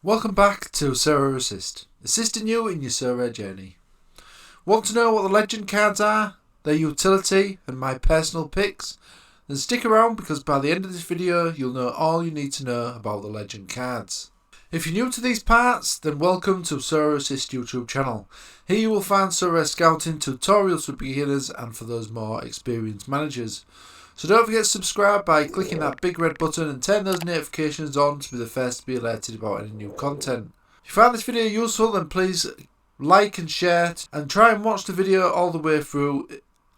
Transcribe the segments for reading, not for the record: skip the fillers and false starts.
Welcome back to Sorare Assist, assisting you in your Sorare journey. Want to know what the legend cards are, their utility and my personal picks? Then stick around because by the end of this video you'll know all you need to know about the legend cards. If you're new to these parts, then welcome to Sorare Assist YouTube channel. Here you will find Sorare scouting tutorials for beginners and for those more experienced managers. So don't forget to subscribe by clicking that big red button and turn those notifications on to be the first to be alerted about any new content. If you found this video useful, then please like and share and try and watch the video all the way through,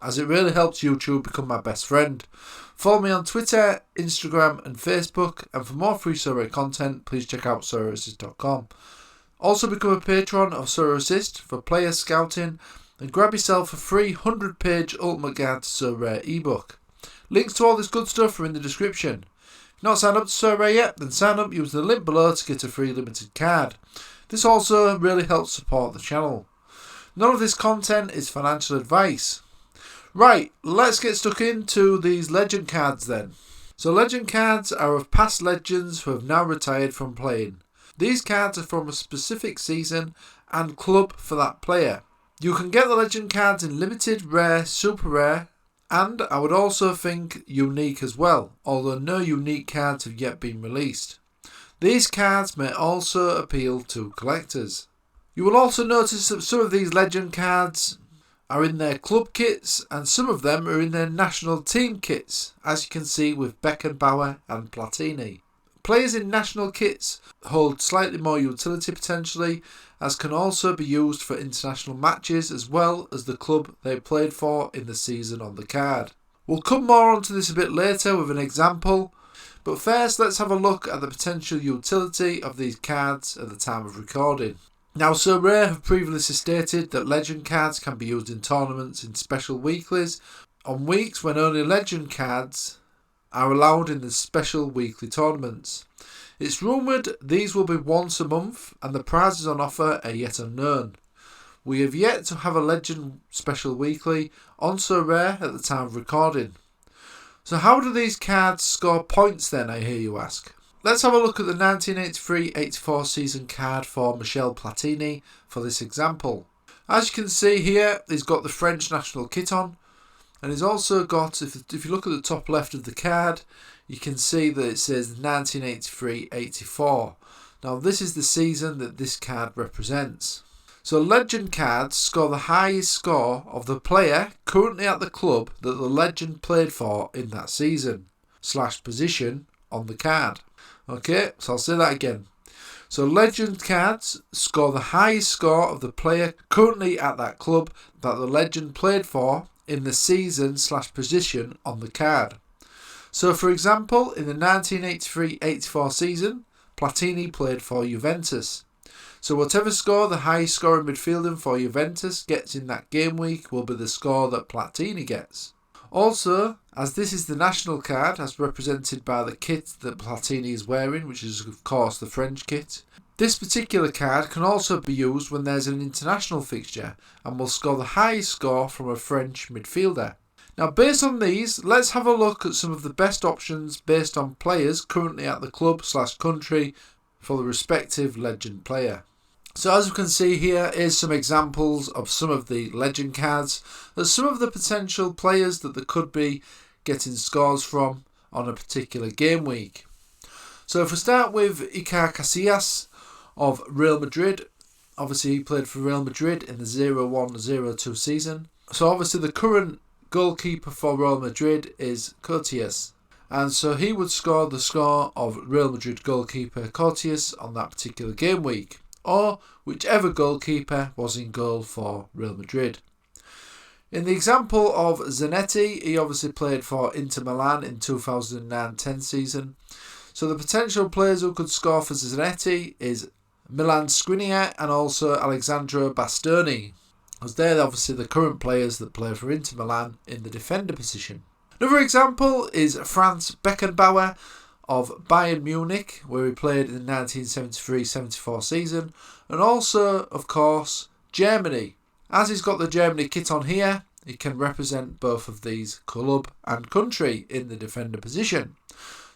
as it really helps YouTube become my best friend. Follow me on Twitter, Instagram and Facebook, and for more free Sorare content please check out sorareassist.com. Also become a patron of Sorare Assist for player scouting and grab yourself a free 100-page Ultimate Guide to Sorare ebook. Links to all this good stuff are in the description. If you're not signed up to Sorare yet, then sign up using the link below to get a free limited card. This also really helps support the channel. None of this content is financial advice. Right, let's get stuck into these legend cards then. So legend cards are of past legends who have now retired from playing. These cards are from a specific season and club for that player. You can get the legend cards in limited, rare, super rare, and I would also think unique as well, although no unique cards have yet been released. These cards may also appeal to collectors. You will also notice that some of these legend cards are in their club kits and some of them are in their national team kits, as you can see with Beckenbauer and Platini. Players in national kits hold slightly more utility potentially, as can also be used for international matches as well as the club they played for in the season on the card. We'll come more onto this a bit later with an example, but first let's have a look at the potential utility of these cards at the time of recording. Now, Sorare have previously stated that legend cards can be used in tournaments in special weeklies on weeks when only legend cards are allowed in the special weekly tournaments. It's rumoured these will be once a month and the prizes on offer are yet unknown. We have yet to have a legend special weekly on Sorare at the time of recording. So how do these cards score points then, I hear you ask? Let's have a look at the 1983-84 season card for Michel Platini for this example. As you can see here, he's got the French national kit on, and he's also got, if you look at the top left of the card, you can see that it says 1983-84. Now this is the season that this card represents. So legend cards score the highest score of the player currently at the club that the legend played for in that season / position on the card. Okay, so I'll say that again. So legend cards score the highest score of the player currently at that club that the legend played for in the season / position on the card. So for example, in the 1983-84 season, Platini played for Juventus. So whatever score the highest scoring midfielder for Juventus gets in that game week will be the score that Platini gets. Also, as this is the national card as represented by the kit that Platini is wearing, which is of course the French kit, this particular card can also be used when there's an international fixture and will score the highest score from a French midfielder. Now based on these, let's have a look at some of the best options based on players currently at the club / country for the respective legend player. So as you can see here is some examples of some of the legend cards and some of the potential players that they could be getting scores from on a particular game week. So if we start with Iker Casillas of Real Madrid, obviously he played for Real Madrid in the 01-02 season. So obviously the current goalkeeper for Real Madrid is Courtois, and so he would score the score of Real Madrid goalkeeper Courtois on that particular game week, or whichever goalkeeper was in goal for Real Madrid. In the example of Zanetti, he obviously played for Inter Milan in 2009-10 season. So the potential players who could score for Zanetti is Milan Skriniar and also Alessandro Bastoni, as they're obviously the current players that play for Inter Milan in the defender position. Another example is Franz Beckenbauer of Bayern Munich, where he played in the 1973-74 season, and also, of course, Germany. As he's got the Germany kit on here, he can represent both of these club and country in the defender position.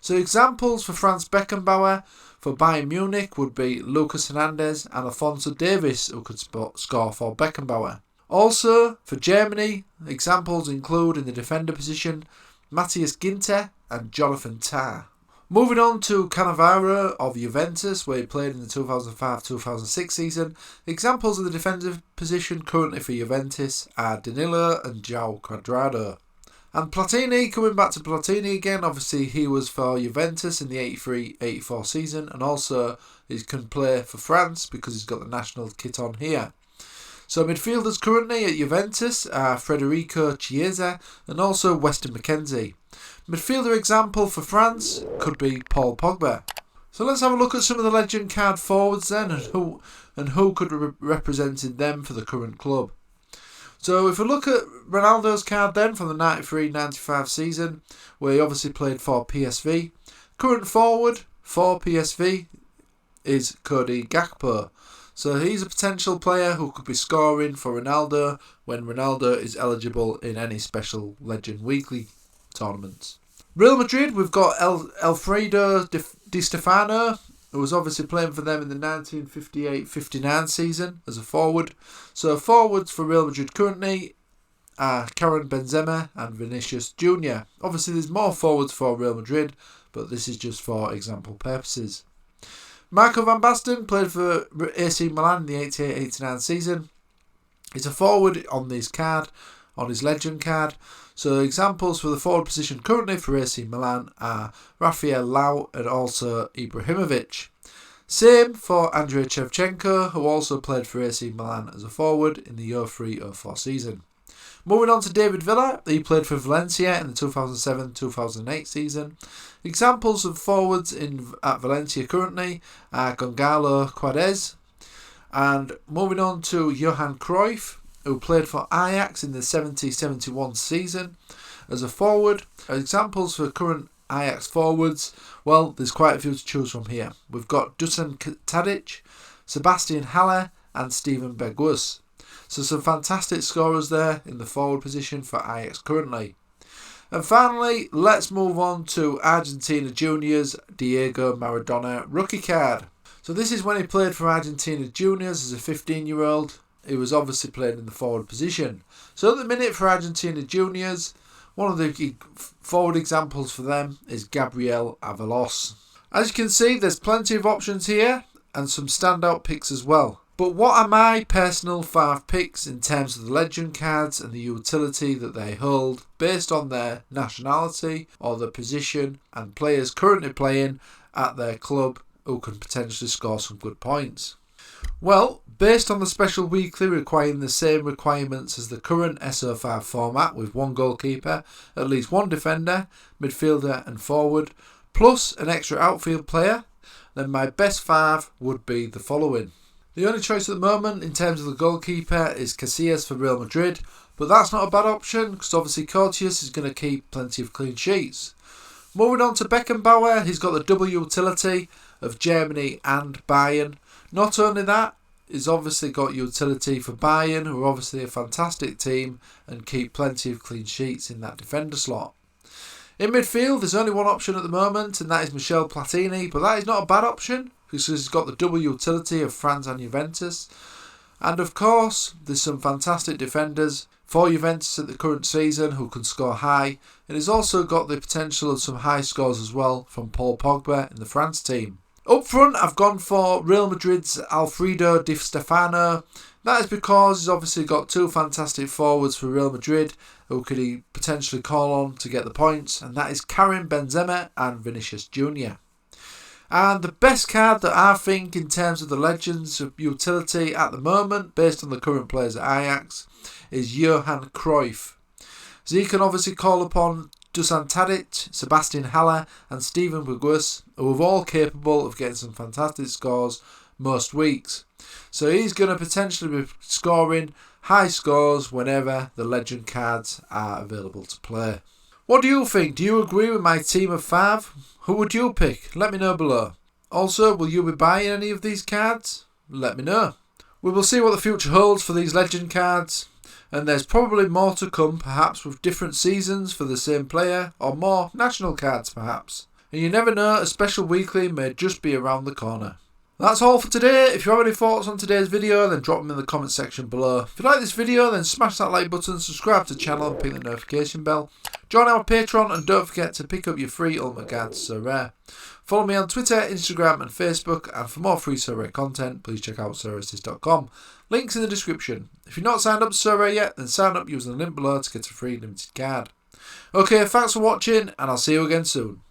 So examples for Franz Beckenbauer: For Bayern Munich would be Lucas Hernandez and Alphonso Davies, who could score for Beckenbauer. Also, for Germany, examples include in the defender position Matthias Ginter and Jonathan Tah. Moving on to Cannavaro of Juventus, where he played in the 2005-2006 season. Examples of the defensive position currently for Juventus are Danilo and João Cuadrado. And Platini, coming back to Platini again, obviously he was for Juventus in the 83-84 season, and also he can play for France because he's got the national kit on here. So midfielders currently at Juventus are Federico Chiesa and also Weston McKenzie. Midfielder example for France could be Paul Pogba. So let's have a look at some of the legend card forwards then, and who could have represented them for the current club. So if we look at Ronaldo's card then from the 93-95 season, where he obviously played for PSV. Current forward for PSV is Cody Gakpo. So he's a potential player who could be scoring for Ronaldo when Ronaldo is eligible in any special Legend Weekly tournaments. Real Madrid, we've got Alfredo Di Stefano, who was obviously playing for them in the 1958-59 season as a forward. So forwards for Real Madrid currently are Karim Benzema and Vinicius Jr. Obviously there's more forwards for Real Madrid, but this is just for example purposes. Marco van Basten played for AC Milan in the 88-89 season. He's a forward on his card, on his legend card. So examples for the forward position currently for AC Milan are Rafael Lau and also Ibrahimovic. Same for Andrei Shevchenko, who also played for AC Milan as a forward in the 03-04 season. Moving on to David Villa, he played for Valencia in the 2007-2008 season. Examples of forwards at Valencia currently are Gonzalo Guedes. And moving on to Johan Cruyff, who played for Ajax in the 70-71 season as a forward. Examples for current Ajax forwards, well, there's quite a few to choose from here. We've got Dusan Tadic, Sebastian Haller and Steven Bergwijn. So some fantastic scorers there in the forward position for Ajax currently. And finally, let's move on to Argentina Juniors Diego Maradona rookie card. So this is when he played for Argentina Juniors as a 15-year-old. He was obviously playing in the forward position. So at the minute for Argentina Juniors, one of the forward examples for them is Gabriel Avalos. As you can see, there's plenty of options here and some standout picks as well. But what are my personal 5 picks in terms of the legend cards and the utility that they hold based on their nationality or the position and players currently playing at their club who can potentially score some good points? Well, based on the special weekly requiring the same requirements as the current S05 format with one goalkeeper, at least one defender, midfielder and forward, plus an extra outfield player, then my best 5 would be the following. The only choice at the moment in terms of the goalkeeper is Casillas for Real Madrid, but that's not a bad option because obviously Courtois is going to keep plenty of clean sheets. Moving on to Beckenbauer, he's got the double utility of Germany and Bayern. Not only that, he's obviously got utility for Bayern, who are obviously a fantastic team and keep plenty of clean sheets in that defender slot. In midfield, there's only one option at the moment, and that is Michel Platini, but that is not a bad option because he's got the double utility of France and Juventus. And of course, there's some fantastic defenders for Juventus at the current season who can score high, and he's also got the potential of some high scores as well from Paul Pogba in the France team. Up front, I've gone for Real Madrid's Alfredo Di Stefano. That is because he's obviously got 2 fantastic forwards for Real Madrid who could he potentially call on to get the points, and that is Karim Benzema and Vinicius Jr. And the best card that I think in terms of the legends of utility at the moment, based on the current players at Ajax, is Johan Cruyff. So he can obviously call upon Dusan Tadic, Sebastian Haller and Steven Bergwijn, who are all capable of getting some fantastic scores most weeks. So he's going to potentially be scoring high scores whenever the legend cards are available to play. What do you think? Do you agree with my team of 5? Who would you pick? Let me know below. Also, will you be buying any of these cards? Let me know. We will see what the future holds for these legend cards, and there's probably more to come, perhaps with different seasons for the same player or more national cards perhaps. And you never know, a special weekly may just be around the corner. That's all for today. If you have any thoughts on today's video, then drop them in the comment section below. If you like this video, then smash that like button, subscribe to the channel and ping the notification bell. Join our Patreon and don't forget to pick up your free Ultimate Guide to Sorare. Follow me on Twitter, Instagram and Facebook, and for more free Sorare content, please check out sorareassist.com. Links in the description. If you're not signed up to Sorare yet, then sign up using the link below to get a free limited card. Okay, thanks for watching and I'll see you again soon.